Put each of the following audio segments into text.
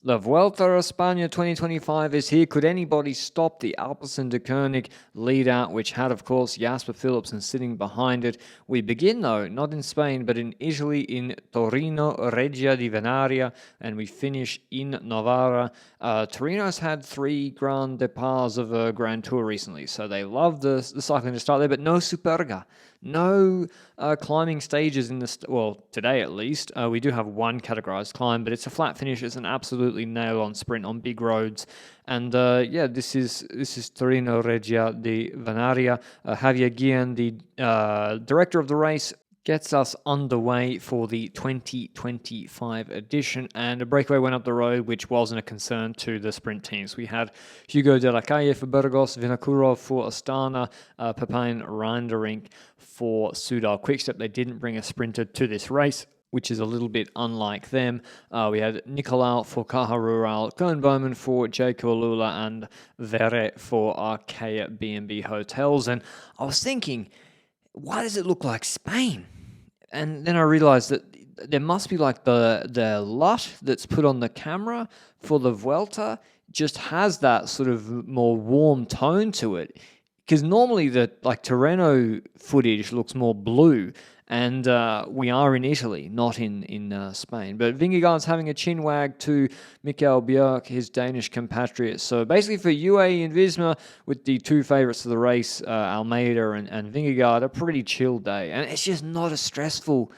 La Vuelta a España 2025 is here. Could anybody stop the Alpecin de Koenig lead out, which had, of course, Jasper Philipsen sitting behind it? We begin, though, not in Spain, but in Italy, in Torino, Regia di Venaria, and we finish in Novara. Torino's had 3 Grand Departs of a Grand Tour recently, so they love the cycling to start there, but no Superga. No climbing stages in this. Well, today at least. We do have one categorized climb, but it's a flat finish. It's an absolutely nail-on sprint on big roads. And this is Torino Regia di Venaria. Javier Guillen, the director of the race, gets us underway for the 2025 edition, and a breakaway went up the road, which wasn't a concern to the sprint teams. We had Hugo de la Calle for Burgos, Vinokurov for Astana, Pepijn Reinderink for Soudal Quickstep. They didn't bring a sprinter to this race, which is a little bit unlike them. We had Nicolau for Caja Rural, Koen Bowman for Jacob Alula, and Verre for Arkea B&B Hotels. And I was thinking, why does it look like Spain? And then I realized that there must be like the LUT that's put on the camera for the Vuelta just has that sort of more warm tone to it. Because normally the Tirreno footage looks more blue, and we are in Italy, not in Spain. But Vingegaard's having a chin wag to Mikkel Bjerg, his Danish compatriot. So basically for UAE and Visma, with the 2 favourites of the race, Almeida and Vingegaard, a pretty chill day. And it's just not as stressful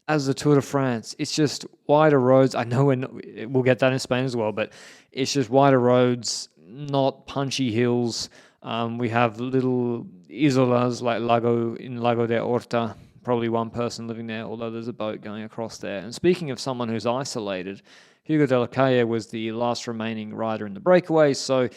as the Tour de France. It's just wider roads. I know we'll get that in Spain as well, but it's just wider roads, not punchy hills. We have little isolas like Lago de Horta, probably one person living there, although there's a boat going across there. And speaking of someone who's isolated, Hugo de la Calle was the last remaining rider in the breakaway, so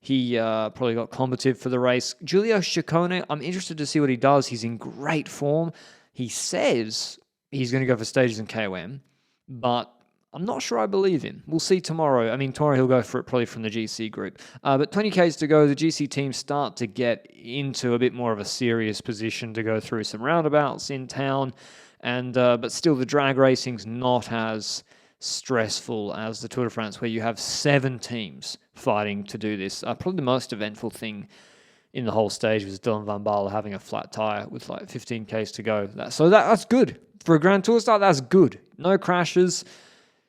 he probably got combative for the race. Giulio Ciccone, I'm interested to see what he does. He's in great form. He says he's going to go for stages in KOM, but I'm not sure I believe him. We'll see tomorrow. I mean, tomorrow he'll go for it probably from the GC group. But 20Ks to go, the GC teams start to get into a bit more of a serious position to go through some roundabouts in town. And but still, the drag racing's not as stressful as the Tour de France, where you have 7 teams fighting to do this. Probably the most eventful thing in the whole stage was Dylan van Baarle having a flat tyre with like 15Ks to go. That's good. For a Grand Tour start, that's good. No crashes.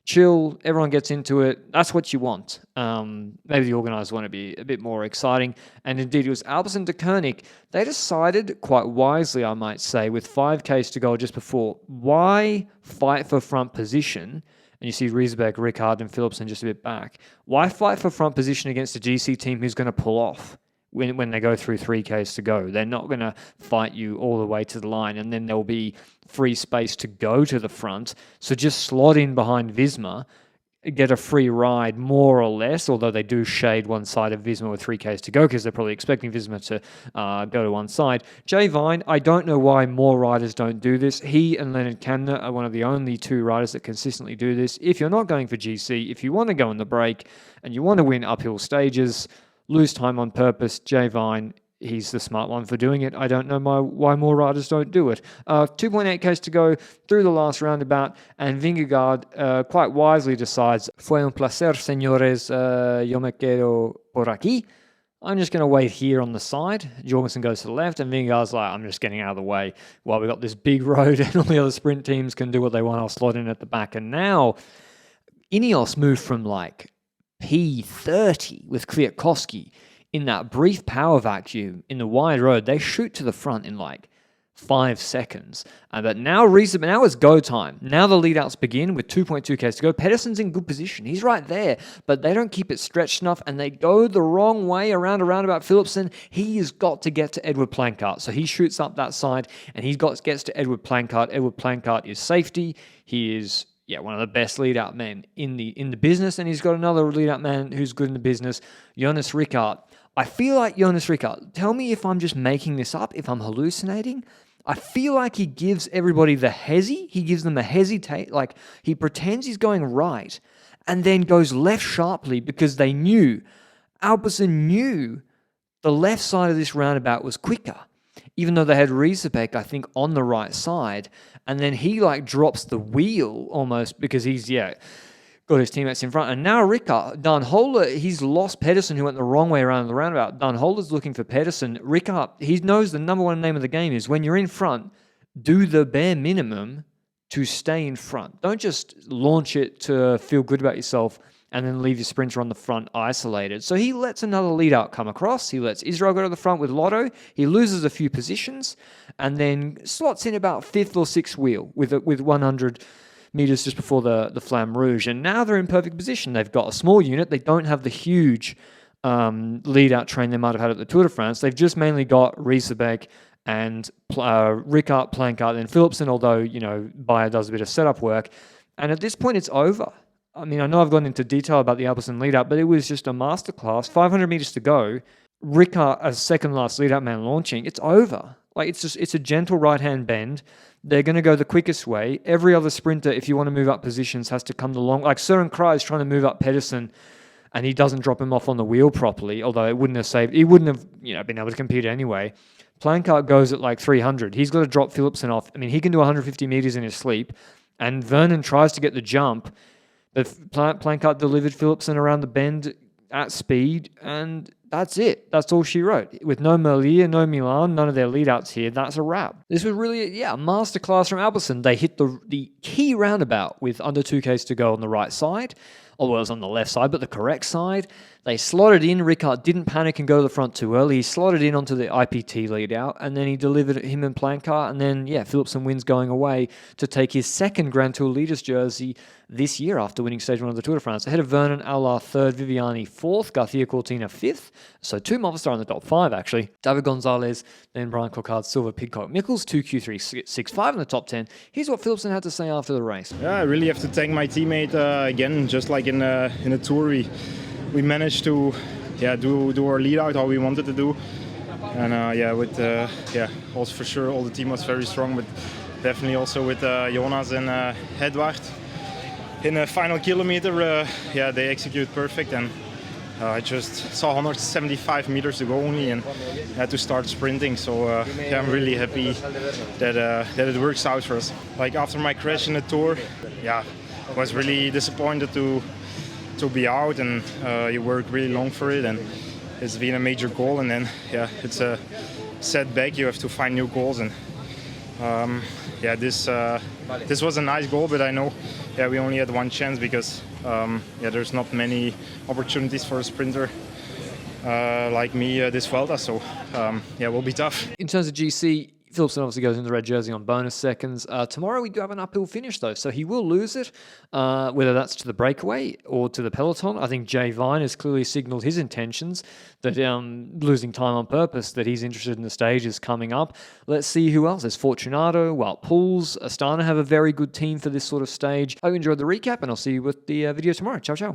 Chill, everyone gets into it. That's what you want. Maybe the organisers want to be a bit more exciting. And indeed, it was Alpecin de Koenig. They decided, quite wisely, I might say, with 5Ks to go just before, why fight for front position? And you see Riesbeck, Rickard, and Philipsen just a bit back. Why fight for front position against a GC team who's going to pull off when they go through 3Ks to go? They're not going to fight you all the way to the line, and then there'll be free space to go to the front. So just slot in behind Visma, get a free ride more or less, although they do shade one side of Visma with 3Ks to go because they're probably expecting Visma to go to one side. Jay Vine, I don't know why more riders don't do this. He and Leonard Kamner are one of the only 2 riders that consistently do this. If you're not going for GC, if you want to go in the break and you want to win uphill stages, lose time on purpose, Jay Vine, he's the smart one for doing it. I don't know why more riders don't do it. 2.8Ks to go through the last roundabout, and Vingegaard quite wisely decides, fue un placer, señores, yo me quedo por aquí. I'm just going to wait here on the side. Jorgensen goes to the left, and Vingegaard's like, I'm just getting out of the way while we got this big road and all the other sprint teams can do what they want. I'll slot in at the back. And now Ineos moved from like P30 with Kwiatkowski in that brief power vacuum in the wide road. They shoot to the front in like 5 seconds. But now it's go time. Now the lead-outs begin with 2.2Ks to go. Pedersen's in good position. He's right there, but they don't keep it stretched enough, and they go the wrong way around a roundabout. Philipsen, he has got to get to Edward Plancart. So he shoots up that side, and gets to Edward Plancart. Edward Plancart is safety. He is one of the best lead-out men in the business, and he's got another lead-out man who's good in the business, Jonas Rickard. I feel like Jonas Rickard, tell me if I'm just making this up, if I'm hallucinating. I feel like he gives everybody the hezi. He gives them the hesitate, like he pretends he's going right and then goes left sharply because Alpecin knew the left side of this roundabout was quicker, even though they had Riesbeck, I think, on the right side. And then he like drops the wheel almost because he's, got his teammates in front. And now Rickard, Danhola, he's lost Pedersen, who went the wrong way around the roundabout. Danhola's looking for Pedersen. Rickard, he knows the number one name of the game is when you're in front, do the bare minimum to stay in front. Don't just launch it to feel good about yourself and then leave your sprinter on the front isolated. So he lets another lead out come across. He lets Israel go to the front with Lotto. He loses a few positions and then slots in about 5th or 6th wheel with 100 meters just before the Flamme Rouge. And now they're in perfect position. They've got a small unit. They don't have the huge lead-out train they might have had at the Tour de France. They've just mainly got Riesebeck and Rickard, Plancard, and Philipsen, although, Bayer does a bit of setup work. And at this point, it's over. I mean, I know I've gone into detail about the Alpecin lead-out, but it was just a masterclass. 500 meters to go. Rickard, as second-last lead-out man launching, it's over. It's a gentle right-hand bend. They're going to go the quickest way. Every other sprinter, if you want to move up positions, has to come the long... Like Søren Kragh is trying to move up Pedersen, and he doesn't drop him off on the wheel properly, although it wouldn't have saved... He wouldn't have been able to compete anyway. Plancard goes at 300. He's got to drop Philipsen off. I mean, he can do 150 meters in his sleep, and Vernon tries to get the jump, but Plancard delivered Philipsen around the bend at speed, and that's it. That's all she wrote. With no Merlier, no Milan, none of their lead-outs here, that's a wrap. This was really, a masterclass from Alpecin. They hit the key roundabout with under 2Ks to go on the right side. Or well, it was on the left side, but the correct side. They slotted in. Rickard didn't panic and go to the front too early. He slotted in onto the IPT lead out, and then he delivered him and Plancard, and then, Philipsen wins going away to take his second Grand Tour Leaders jersey this year after winning Stage 1 of the Tour de France. Ahead of Vernon, Allard 3rd, Viviani 4th, Garcia Cortina 5th. So 2 Movistar in the top 5, actually. David Gonzalez, then Brian Coquard, Silver, Pidcock, Mikkels, 2Q3, 6, 5 in the top 10. Here's what Philipsen had to say after the race. Yeah, I really have to thank my teammate again, just like in a tour, we managed to do our lead out how we wanted to do, and also for sure all the team was very strong, but definitely also with Jonas and Edward in the final kilometer, they executed perfect, and I just saw 175 meters to go only and had to start sprinting, so I'm really happy that it works out for us. Like after my crash in the Tour, I was really disappointed to be out, and you work really long for it, and it's been a major goal, and then it's a setback. You have to find new goals, and this was a nice goal, but I know we only had one chance because there's not many opportunities for a sprinter like me this Vuelta, so it will be tough. In terms of GC, Philipsen obviously goes in the red jersey on bonus seconds. Tomorrow we do have an uphill finish though, so he will lose it, whether that's to the breakaway or to the peloton. I think Jay Vine has clearly signalled his intentions that losing time on purpose, that he's interested in the stage is coming up. Let's see who else. There's Fortunato, Wout Poels, Astana have a very good team for this sort of stage. I hope you enjoyed the recap, and I'll see you with the video tomorrow. Ciao, ciao.